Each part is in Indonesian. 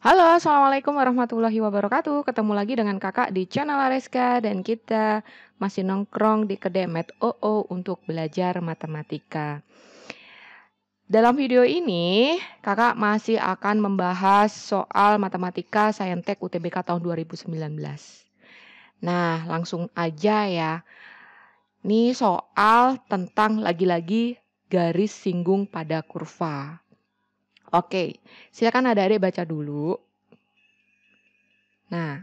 Halo, assalamualaikum warahmatullahi wabarakatuh. Ketemu lagi dengan kakak di channel Areska dan kita masih nongkrong di kedai Met OO untuk belajar matematika. Dalam video ini, kakak masih akan membahas soal matematika Saintek UTBK tahun 2019. Nah, langsung aja ya. Ini soal tentang lagi-lagi garis singgung pada kurva. Oke, silakan adik-adik baca dulu. Nah,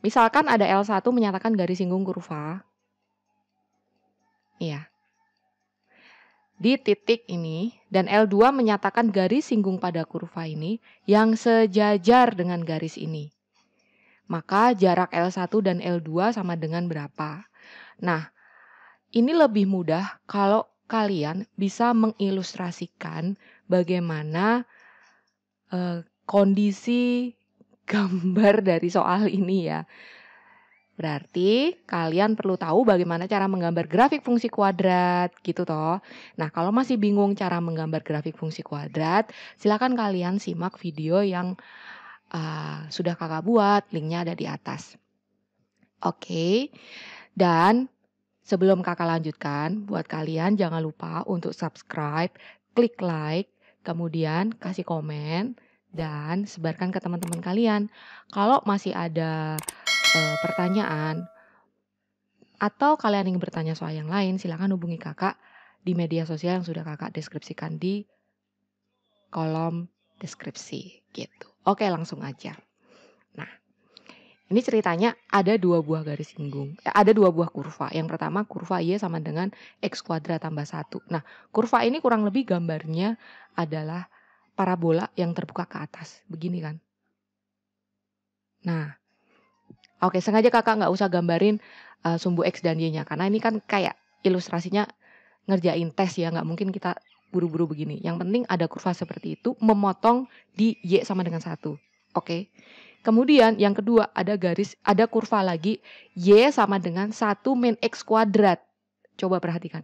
misalkan ada L1 menyatakan garis singgung kurva. Iya. Di titik ini dan L2 menyatakan garis singgung pada kurva ini yang sejajar dengan garis ini. Maka jarak L1 dan L2 sama dengan berapa? Nah, ini lebih mudah kalau kalian bisa mengilustrasikan bagaimana kondisi gambar dari soal ini ya. Berarti kalian perlu tahu bagaimana cara menggambar grafik fungsi kuadrat gitu toh. Nah, kalau masih bingung cara menggambar grafik fungsi kuadrat, silakan kalian simak video yang sudah kakak buat, linknya ada di atas. Oke, dan sebelum kakak lanjutkan, buat kalian jangan lupa untuk subscribe, klik like, kemudian kasih komen, dan sebarkan ke teman-teman kalian. Kalau masih ada pertanyaan atau kalian ingin bertanya soal yang lain, silakan hubungi kakak di media sosial yang sudah kakak deskripsikan di kolom deskripsi gitu. Oke, langsung aja. Nah, ini ceritanya ada dua buah garis singgung. Ada dua buah kurva. Yang pertama kurva Y sama dengan X kuadrat tambah 1. Nah, kurva ini kurang lebih gambarnya adalah parabola yang terbuka ke atas. Begini kan. Nah, oke, sengaja kakak nggak usah gambarin sumbu X dan Y-nya. Karena ini kan kayak ilustrasinya ngerjain tes ya. Nggak mungkin kita buru-buru begini. Yang penting ada kurva seperti itu memotong di Y sama dengan 1. Oke. Kemudian yang kedua ada kurva lagi Y sama dengan 1 min X kuadrat. Coba perhatikan.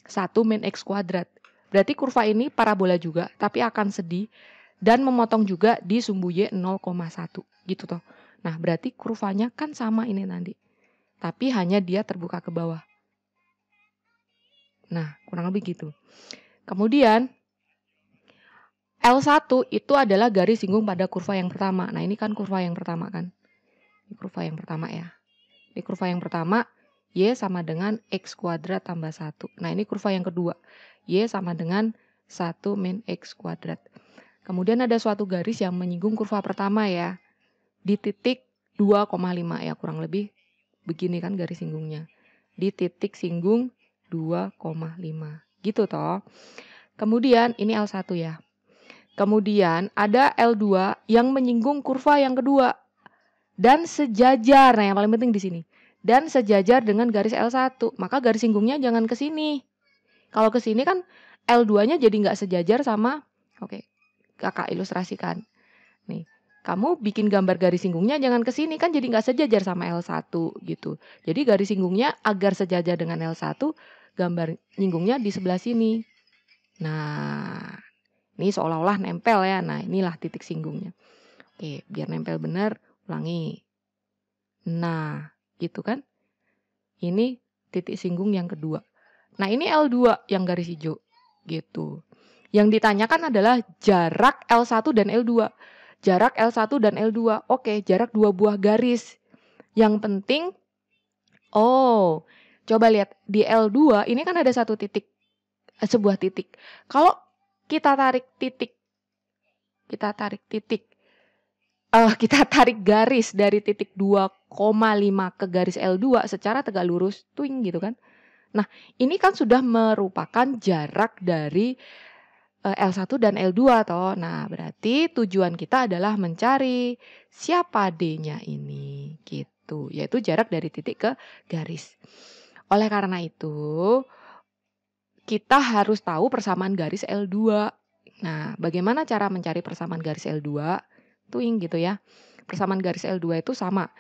1 min X kuadrat. Berarti kurva ini parabola juga tapi akan sedih dan memotong juga di sumbu Y 0,1 gitu toh. Nah, berarti kurvanya kan sama ini nanti. Tapi hanya dia terbuka ke bawah. Nah, kurang lebih gitu. Kemudian L1 itu adalah garis singgung pada kurva yang pertama. Nah, ini kan kurva yang pertama kan. Ini kurva yang pertama ya. Di kurva yang pertama, Y sama dengan X kuadrat tambah 1. Nah, ini kurva yang kedua. Y sama dengan 1 min X kuadrat. Kemudian ada suatu garis yang menyinggung kurva pertama ya. Di titik 2,5 ya, kurang lebih begini kan garis singgungnya. Di titik singgung 2,5. Gitu toh. Kemudian ini L1 ya. Kemudian ada L2 yang menyinggung kurva yang kedua. Dan sejajar, nah yang paling penting di sini. Dan sejajar dengan garis L1. Maka garis singgungnya jangan ke sini. Kalau ke sini kan L2-nya jadi nggak sejajar sama, oke, kakak ilustrasikan. Nih, kamu bikin gambar garis singgungnya jangan ke sini kan jadi nggak sejajar sama L1 gitu. Jadi garis singgungnya agar sejajar dengan L1, gambar nyinggungnya di sebelah sini. Nah, ini seolah-olah nempel ya. Nah, inilah titik singgungnya. Oke, biar nempel benar, ulangi. Nah, gitu kan. Ini titik singgung yang kedua. Nah, ini L2 yang garis hijau. Gitu. Yang ditanyakan adalah jarak L1 dan L2. Jarak L1 dan L2. Oke, jarak dua buah garis. Yang penting, coba lihat. Di L2 ini kan ada satu titik. Sebuah titik. Kalau kita tarik garis dari titik 2,5 ke garis L2 secara tegak lurus, twing gitu kan. Nah, ini kan sudah merupakan jarak dari L1 dan L2 toh. Nah, berarti tujuan kita adalah mencari siapa D-nya ini gitu, yaitu jarak dari titik ke garis. Oleh karena itu, kita harus tahu persamaan garis L2. Nah, bagaimana cara mencari persamaan garis L2? Twing gitu ya. Persamaan garis L2 itu sama.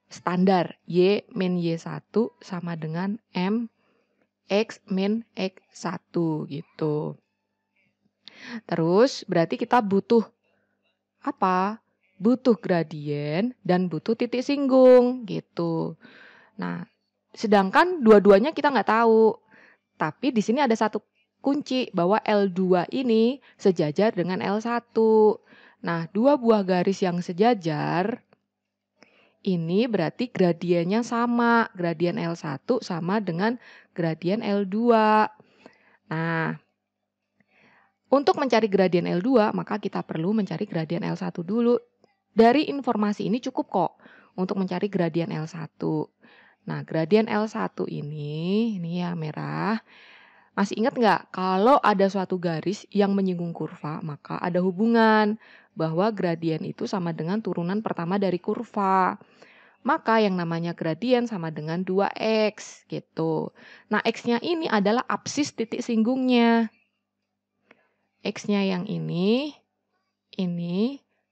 Standar Y min Y1 sama dengan M X min X1 gitu. Terus berarti kita butuh apa? Butuh gradien dan butuh titik singgung gitu. Nah, sedangkan dua-duanya kita nggak tahu. Tapi di sini ada satu kunci bahwa L2 ini sejajar dengan L1. Nah, dua buah garis yang sejajar ini berarti gradiennya sama. Gradien L1 sama dengan gradien L2. Nah, untuk mencari gradien L2, maka kita perlu mencari gradien L1 dulu. Dari informasi ini cukup kok untuk mencari gradien L1. Nah, gradien L1 ini ya merah. Masih ingat nggak? Kalau ada suatu garis yang menyinggung kurva, maka ada hubungan bahwa gradien itu sama dengan turunan pertama dari kurva. Maka yang namanya gradien sama dengan 2x gitu. Nah, x-nya ini adalah absis titik singgungnya. X-nya yang ini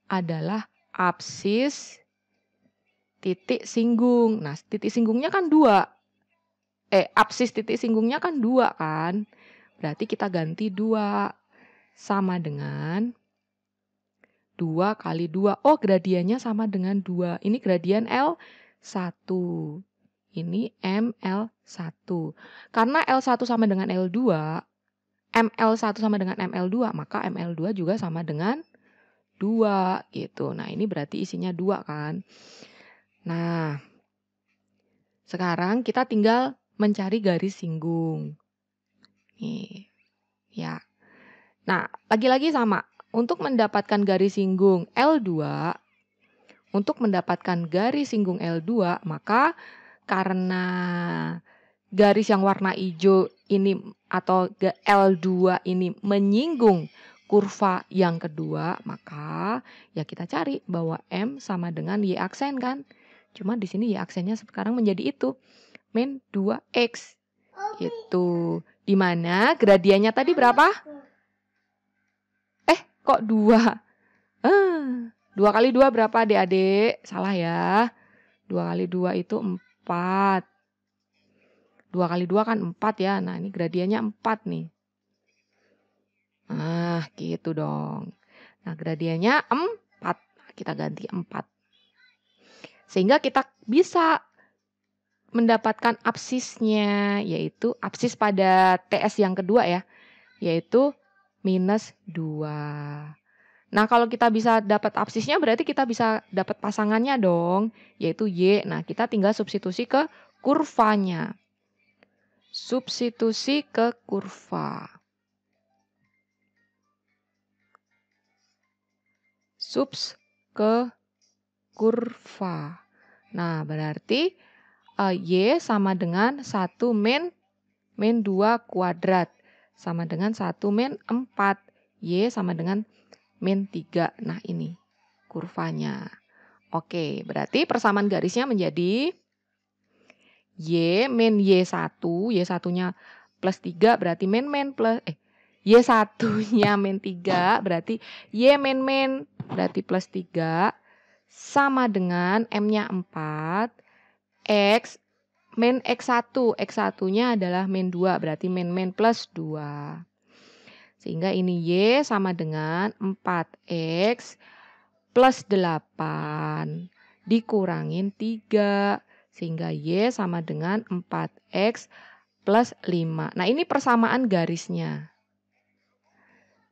adalah absis titik singgung. Nah, titik singgungnya kan 2. Absis titik singgungnya kan 2 kan. Berarti kita ganti 2 sama dengan 2 kali 2. Oh, gradiennya sama dengan 2. Ini gradien L1. Ini ML1. Karena L1 sama dengan L2, ML1 sama dengan ML2, maka ML2 juga sama dengan 2 gitu. Nah, ini berarti isinya 2 kan. Nah, sekarang kita tinggal mencari garis singgung. Nih, ya. Nah, lagi-lagi sama. Untuk mendapatkan garis singgung L2, maka karena garis yang warna hijau ini atau L2 ini menyinggung kurva yang kedua, maka ya kita cari bahwa M sama dengan Y aksen kan. Cuma di sini Y aksennya sekarang menjadi itu, min 2X. Itu. Dimana gradiennya tadi berapa? Kok 2? 2 kali 2 berapa adik-adik? Salah ya. 2 kali 2 itu 4. 2 kali 2 kan 4 ya. Nah, ini gradiennya 4 nih. Nah, gitu dong. Nah, gradiennya 4. Kita ganti 4. Sehingga kita bisa mendapatkan absisnya, yaitu absis pada TS yang kedua ya, yaitu minus 2. Nah, kalau kita bisa dapat absisnya berarti kita bisa dapat pasangannya dong, yaitu Y. Nah, kita tinggal substitusi ke kurvanya. Substitusi ke kurva. Subs ke kurva. Nah, berarti Y sama dengan 1 min 2 kuadrat. Sama dengan 1 min 4. Y sama dengan min 3. Nah, ini kurvanya. Oke, berarti persamaan garisnya menjadi Y min Y1. Y1-nya plus 3 berarti min plus Y1-nya min 3 berarti Y min berarti plus 3. Sama dengan M-nya 4. X min X1. X1-nya adalah min 2 berarti min plus 2. Sehingga ini Y sama dengan 4X plus 8 dikurangin 3. Sehingga Y sama dengan 4X plus 5. Nah, ini persamaan garisnya.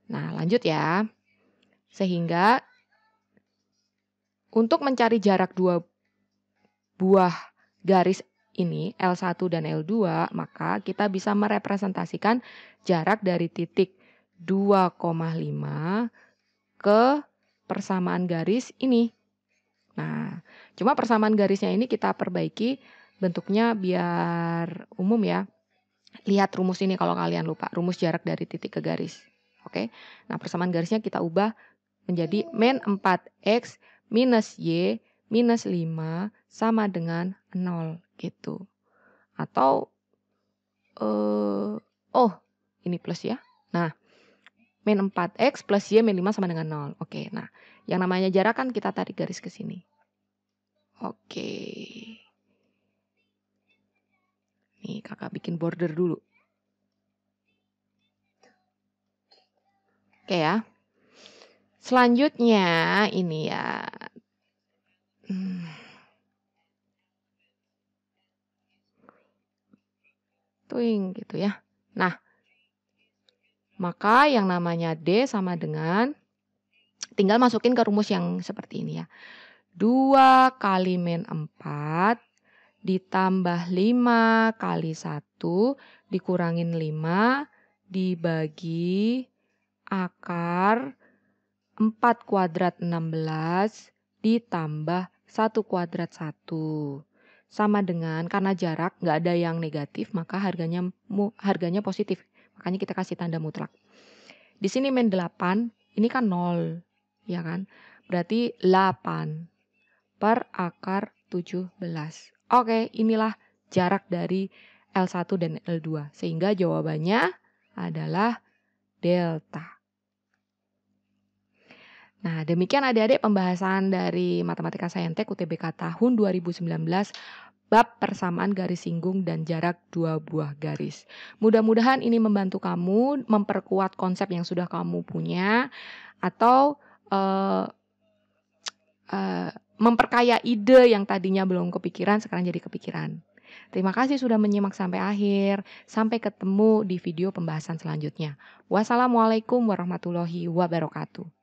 Nah, lanjut ya. Sehingga untuk mencari jarak dua buah garis ini, L1 dan L2, maka kita bisa merepresentasikan jarak dari titik 2,5 ke persamaan garis ini. Nah, cuma persamaan garisnya ini kita perbaiki bentuknya biar umum ya. Lihat rumus ini kalau kalian lupa, rumus jarak dari titik ke garis. Oke. Nah, persamaan garisnya kita ubah menjadi min 4X minus Y minus 5 sama dengan 0 gitu. Atau ini plus ya. Nah, min 4X plus Y min 5 sama dengan 0. Oke, nah yang namanya jarak kan kita tarik garis ke sini. Oke. Nih kakak bikin border dulu. Oke ya. Selanjutnya ini ya. Tuing gitu ya. Nah, maka yang namanya D sama dengan, tinggal masukin ke rumus yang seperti ini ya. 2 kali min 4 ditambah 5 kali 1 dikurangin 5 dibagi akar 4 kuadrat 16 ditambah 1 kuadrat 1. Sama dengan, karena jarak nggak ada yang negatif, maka harganya positif. Makanya kita kasih tanda mutlak. Di sini min 8, ini kan 0. Ya kan? Berarti 8 per akar 17. Oke, inilah jarak dari L1 dan L2. Sehingga jawabannya adalah delta. Nah, demikian adik-adik pembahasan dari Matematika Saintek UTBK tahun 2019 bab persamaan garis singgung dan jarak dua buah garis. Mudah-mudahan ini membantu kamu memperkuat konsep yang sudah kamu punya atau memperkaya ide yang tadinya belum kepikiran sekarang jadi kepikiran. Terima kasih sudah menyimak sampai akhir. Sampai ketemu di video pembahasan selanjutnya. Wassalamualaikum warahmatullahi wabarakatuh.